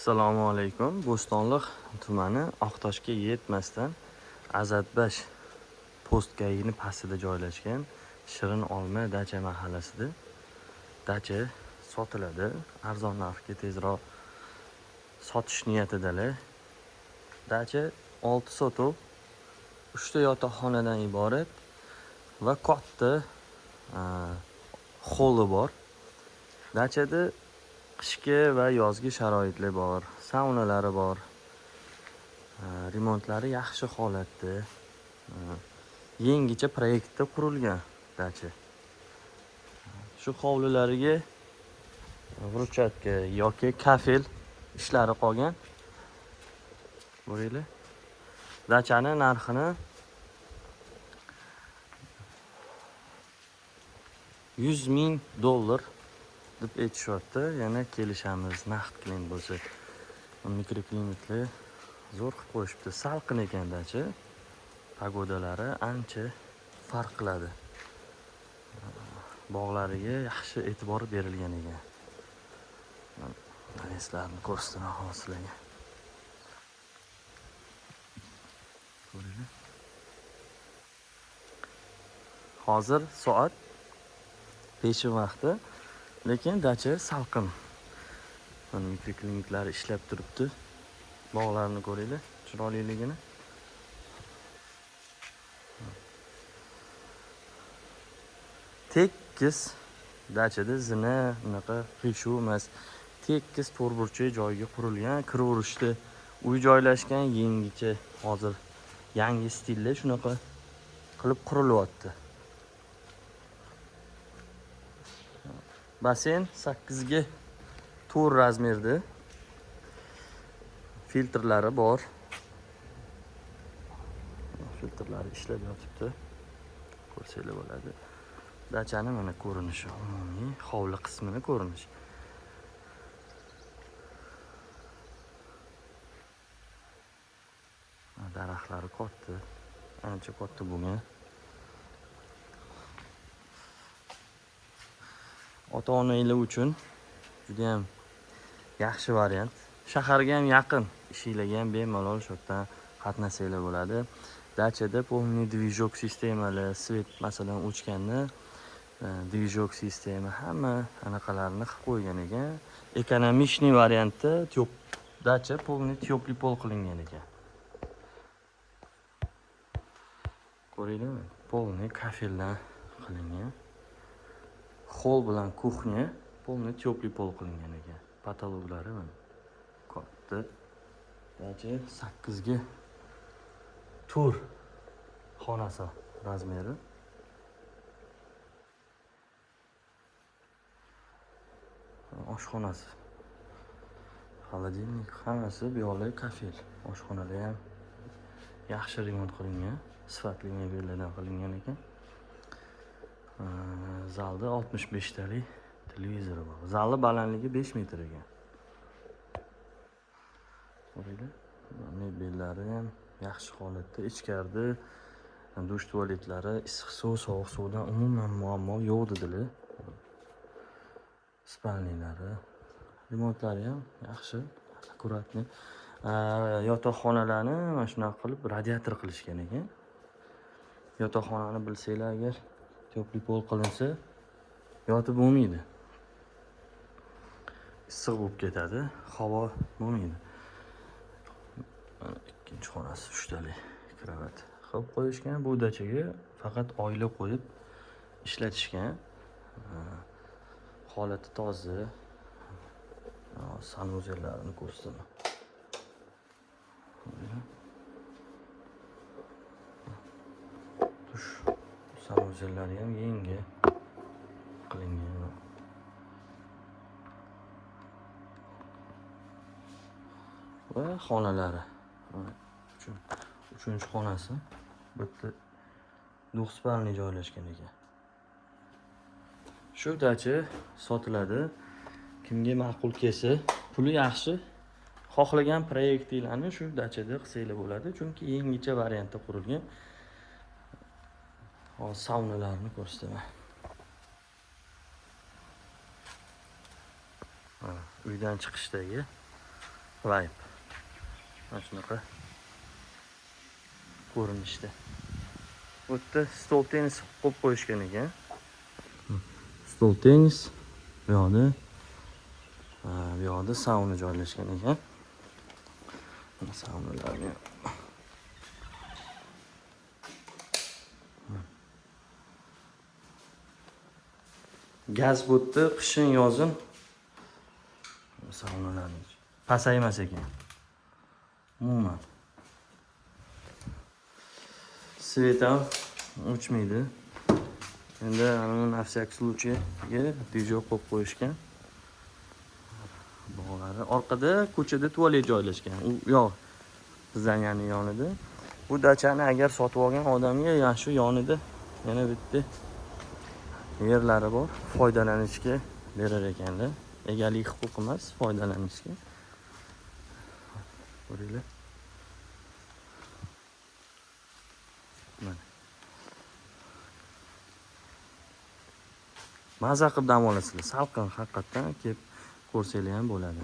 Assalomu alaykum. Bo'stonliq tumani Oqtoshga yetmasdan Azatbash postgayining pastida joylashgan Shirin Olma dacha mahallasida dacha sotiladi. Arzon narxga tezroq sotish niyatidalar. Dacha 6 sotuv, 3 ta yotoqxonadan iborat va katta holli bor. Dachada qishki va yozgi sharoitlar bor, saunalari bor. Remontlari yaxshi holatda. Yangicha proyektda qurilgan dacha. Shu hovlilariga bruschatka yoki kafel ishlari qolgan. Ko'ringlar. Dachani narxini $100,000 deb aytishyapti. Yana kelishamiz, naqd klient bo'lsa. Mikroklientlar zo'r qilib qo'yishibdi. Salqin ekan dacha. Pagodalari ancha farq qiladi. Bog'lariga yaxshi e'tibor berilgan ekan. Narsalarni ko'rsataman hozirlarga. Ko'ringlar. Hozir soat 5 vaqti, lekin dacha salqin. Mana mikroklientlar ishlab turibdi. Bog'larni ko'ringlar, chiroyliligini. Tekis dachada zina unaqa qiyshuv emas. Tekis to'rtburchak joyga qurilgan, kiraverishda uy joylashgan, yangicha hozir yangi stilda shunaqa qilib qurilyapti. Basen 8 ga 4 razmerda. Filtrlari bor. Filtrlari ishlab yotibdi. Ko'rsanglar bo'ladi. Dachani mana ko'rinishi, umumiy hovli qismini ko'rinishi. Daraxtlari katta, ancha katta bo'lgan. Ota-onalar uchun juda ham yaxshi variant. Shaharga ham yaqin, ishinglarga ham bemalol shu yerdan qatnasanglar bo'ladi. Dachada полный движок sistemali, svet masalan o'chganda движок sistema hamma anaqalarni qilib qo'ygan ekan. Ekonomishniy variantda dacha полный теплый pol qilingan ekan. Ko'ringlarmi? Полный kafeldan qilingan. Hol bilan kuxnya полный теплый pol qilingan ekan. Patologlari mana katta. Dacha 8 ga 4 xonasi razmeri. Oshxonasi. Xolodilnik hammasi biolay kafel. Oshxonada ham yaxshi remont qilingan, sifatli mebellardan qilingan ekan. Zalda 65 talik televizori bor. Zalning balandligi 5 metr ekan. Ko'ringlar. Mebellari ham yaxshi holatda. Ichkarida dush tualetlari, issiq suv, sovuq suvdan umuman muammo yo'q dedilar. Spalnilari, remontlari ham yaxshi, akkuratni. Yotoqxonalarni mana shunaqa qilib radiator qilishgan ekan. Yotoqxonani bilsanglar agar teplый pol qilinsa, yotib bo'lmaydi. Issiq bo'lib ketadi, havo bo'lmaydi. Mana ikkinchi xonasi 3 talik kravat qilib qo'yishgan. Bu dachaga faqat oila qo'yib ishlatishgan. Holati toza. Sanuzellarini ko'rsataman. Dush sanuzellari ham yangi qilingan. Va xonalari. 3-chi xonasi. Bu yerda duxspalni joylashgan ekan. Shu dacha sotiladi. Kimga ma'qul kelsa, puli yaxshi, xohlagan proyektinglarni shu dachada qilsanglar bo'ladi, chunki yangicha variantda qurilgan. Hozir saunalarni ko'rsataman. Uydan chiqishdagi vibe. Mana shunaqa ko'rinishda. Bu yerda stol tennis qo'yib qo'yishgan ekan. Stol tennis. Bu yoqda sauna joylashgan ekan. Saunalarni gaz bo'tdi, qishin yozin saunalarni pasaymas ekan. Umuman. Svet ham o'chmaydi. Endi na всяк случайga dijok qo'yib qo'yishgan. Bog'lari orqada ko'chada tualet joylashgan. U yo'q. Bizning yonida. Bu dachani agar sotib olgan odamga yana shu yonida yana bitta yerlari bor, foydalanishga berar ekanlar. Egalik huquq emas, foydalanishga. Ko'ringlar. Mana. Maza qilib dam olasizlar. Salqin haqiqatdan kelib ko'rsanglar ham bo'ladi.